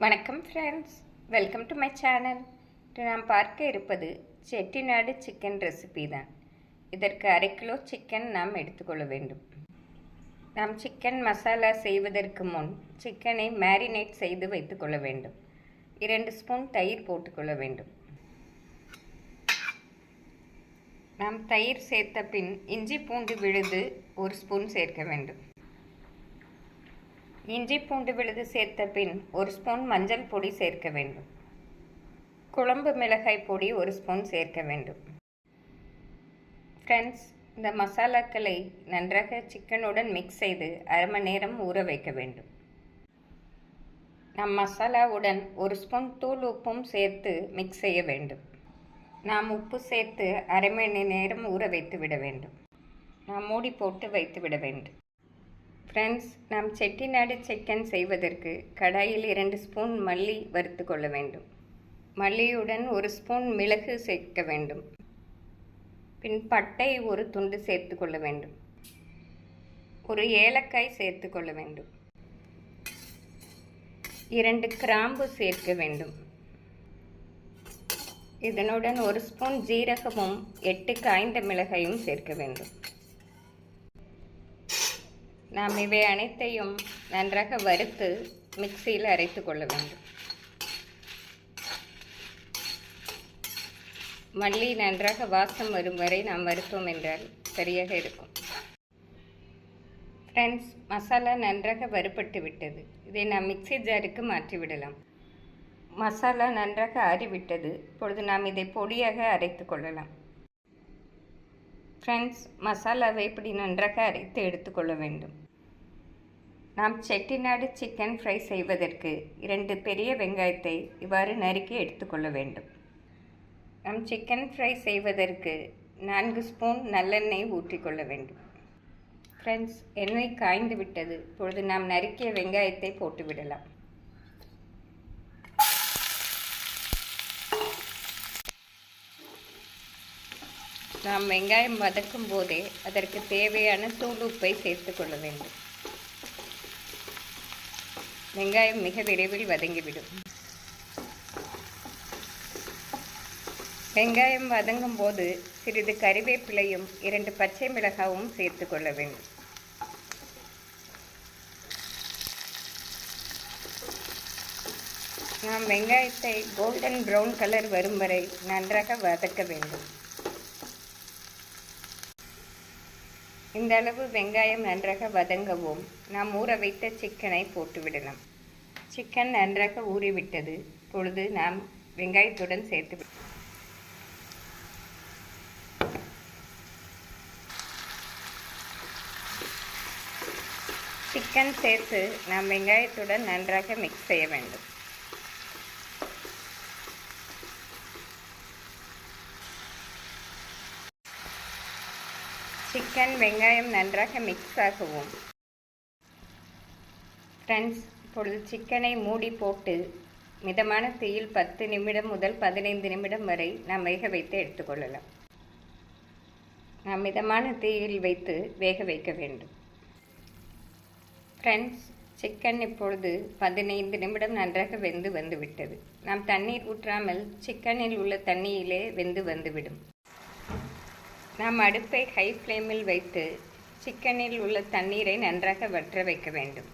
வணக்கம் friends, welcome to my channel. நாம் பார்க்க இருப்பது செட்டிநாடு சிக்கன் ரெசிபி தான். இதற்கு 1/2 கிலோ சிக்கன் நாம் எடுத்துக்கொள்ள வேண்டும். நாம் சிக்கன் மசாலா செய்வதற்கு முன் சிக்கனை மேரினேட் செய்து வைத்துக்கொள்ள வேண்டும். 2 ஸ்பூன் தயிர் போட்டுக்கொள்ள வேண்டும். நாம் தயிர் சேர்த்த பின் இஞ்சி பூண்டு விழுது 1 ஸ்பூன் சேர்க்க வேண்டும். இஞ்சி பூண்டு விழுது சேர்த்த பின் 1 ஸ்பூன் மஞ்சள் பொடி சேர்க்க வேண்டும். குழம்பு மிளகாய் பொடி 1 ஸ்பூன் சேர்க்க வேண்டும். ஃப்ரெண்ட்ஸ், இந்த மசாலாக்களை நன்றாக சிக்கனுடன் மிக்ஸ் செய்து 1/2 மணி நேரம் ஊற வைக்க வேண்டும். நம் மசாலாவுடன் 1 ஸ்பூன் தூள் உப்பும் சேர்த்து மிக்ஸ் செய்ய வேண்டும். நாம் உப்பு சேர்த்து 1/2 மணி நேரம் ஊற வைத்து விட வேண்டும். நாம் மூடி போட்டு வைத்து விட வேண்டும். ஃப்ரெண்ட்ஸ், நாம் செட்டிநாடு சிக்கன் செய்வதற்கு கடாயில் 2 ஸ்பூன் மல்லி வறுத்து கொள்ள வேண்டும். மல்லியுடன் 1 ஸ்பூன் மிளகு சேர்க்க வேண்டும். பின் பட்டை 1 துண்டு சேர்த்து கொள்ள வேண்டும். 1 ஏலக்காய் சேர்த்து கொள்ள வேண்டும். 2 கிராம்பு சேர்க்க வேண்டும். இதனுடன் 1 ஸ்பூன் ஜீரகமும் 8 காய்ந்த மிளகாயும் சேர்க்க வேண்டும். நாம் இவை அனைத்தையும் நன்றாக வறுத்து மிக்சியில் அரைத்து கொள்ள வேண்டும். மல்லி நன்றாக வாசம் வரும் வரை நாம் வறுத்தோம் என்றால் சரியாக இருக்கும். ஃப்ரெண்ட்ஸ், மசாலா நன்றாக வறுபட்டு விட்டது. இதை நாம் மிக்சி ஜாருக்கு மாற்றிவிடலாம். மசாலா நன்றாக ஆறிவிட்டது. இப்பொழுது நாம் இதை பொடியாக அரைத்து கொள்ளலாம். ஃப்ரெண்ட்ஸ், மசாலாவை இப்படி நன்றாக அரைத்து எடுத்துக்கொள்ள வேண்டும். நாம் செட்டிநாடு சிக்கன் ஃப்ரை செய்வதற்கு 2 பெரிய வெங்காயத்தை இவ்வாறு நறுக்கி எடுத்துக்கொள்ள வேண்டும். நாம் சிக்கன் ஃப்ரை செய்வதற்கு 4 ஸ்பூன் நல்லெண்ணெய் ஊற்றிக்கொள்ள வேண்டும். ஃப்ரெண்ட்ஸ், எண்ணெய் காய்ந்து விட்டது. இப்பொழுது நாம் நறுக்கிய வெங்காயத்தை போட்டுவிடலாம். நாம் வெங்காயம் வதக்கும் போதே அதற்கு தேவையான தூள் உப்பை சேர்த்து கொள்ள வேண்டும். வெங்காயம் மிக விரைவில் வதங்கிவிடும். வெங்காயம் வதங்கும் போது சிறிது கறிவேப்பிலையும் 2 பச்சை மிளகாயும் சேர்த்து கொள்ள வேண்டும். நாம் வெங்காயத்தை கோல்டன் ப்ரௌன் கலர் வரும் வரை நன்றாக வதக்க வேண்டும். இந்த அளவு வெங்காயம் நன்றாக வதங்கவும் நாம் ஊற வைத்த சிக்கனை போட்டுவிடலாம். சிக்கன் நன்றாக ஊறிவிட்டது. இப்பொழுது நாம் வெங்காயத்துடன் சேர்த்து சிக்கன் சேர்த்து நாம் வெங்காயத்துடன் நன்றாக மிக்ஸ் செய்ய வேண்டும். சிக்கன் வெங்காயம் நன்றாக மிக்ஸ் ஆகவும் ஃப்ரெண்ட்ஸ், இப்பொழுது சிக்கனை மூடி போட்டு மிதமான தீயில் 10 நிமிடம் முதல் 15 நிமிடம் வரை நாம் வேக வைத்து எடுத்துக்கொள்ளலாம். நாம் மிதமான தீயில் வைத்து வேக வைக்க வேண்டும். ஃப்ரெண்ட்ஸ், சிக்கன் இப்பொழுது 15 நிமிடம் நன்றாக வெந்து வந்துவிட்டது. நாம் தண்ணீர் ஊற்றாமல் சிக்கனில் உள்ள தண்ணியிலே வெந்து வந்துவிடும். நாம் அடுப்பை ஹை ஃப்ளேமில் வைத்து சிக்கனில் உள்ள தண்ணீரை நன்றாக வற்ற வைக்க வேண்டும்.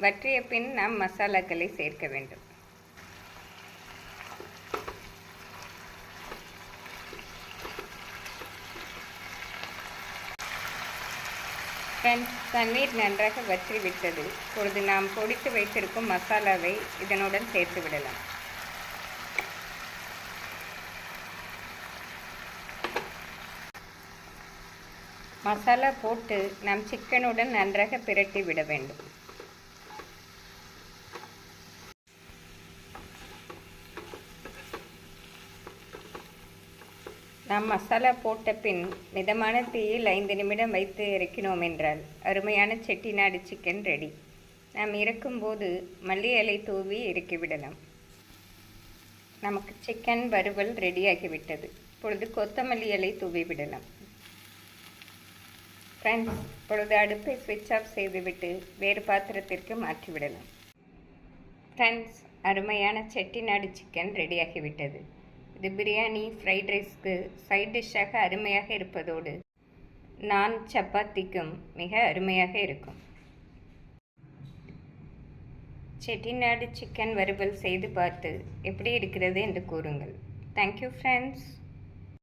வற்றிய பின் நாம் மசாலாக்களை சேர்க்க வேண்டும். ஃப்ரெண்ட்ஸ், தண்ணீர் நன்றாக வற்றிவிட்டது. இப்பொழுது நாம் பொடித்து வைத்திருக்கும் மசாலாவை இதனுடன் சேர்த்து விடலாம். மசாலா போட்டு நாம் சிக்கனுடன் நன்றாக பிரட்டி விட வேண்டும். நாம் மசாலா போட்ட பின் மிதமான தீயில் 5 நிமிடம் வைத்து இறக்கினோம் என்றால் அருமையான செட்டிநாடு சிக்கன் ரெடி. நாம் இறக்கும்போது மல்லி இலை தூவி இறக்கிவிடலாம். நமக்கு சிக்கன் வறுவல் ரெடியாகிவிட்டது. இப்பொழுது கொத்தமல்லி இலை தூவி விடலாம். ஃப்ரெண்ட்ஸ், இப்பொழுது அடுப்பை ஸ்விட்ச் ஆஃப் செய்துவிட்டு வேறு பாத்திரத்திற்கு மாற்றிவிடலாம். ஃப்ரெண்ட்ஸ், அருமையான செட்டிநாடு சிக்கன் ரெடியாகிவிட்டது. இது பிரியாணி, ஃப்ரைட் ரைஸ்க்கு சைட் டிஷ்ஷாக அருமையாக இருப்பதோடு நான் சப்பாத்திக்கும் மிக அருமையாக இருக்கும். செட்டிநாடு சிக்கன் வறுவல் செய்து பார்த்து எப்படி இருக்கிறது என்று கூறுங்கள். Thank you friends.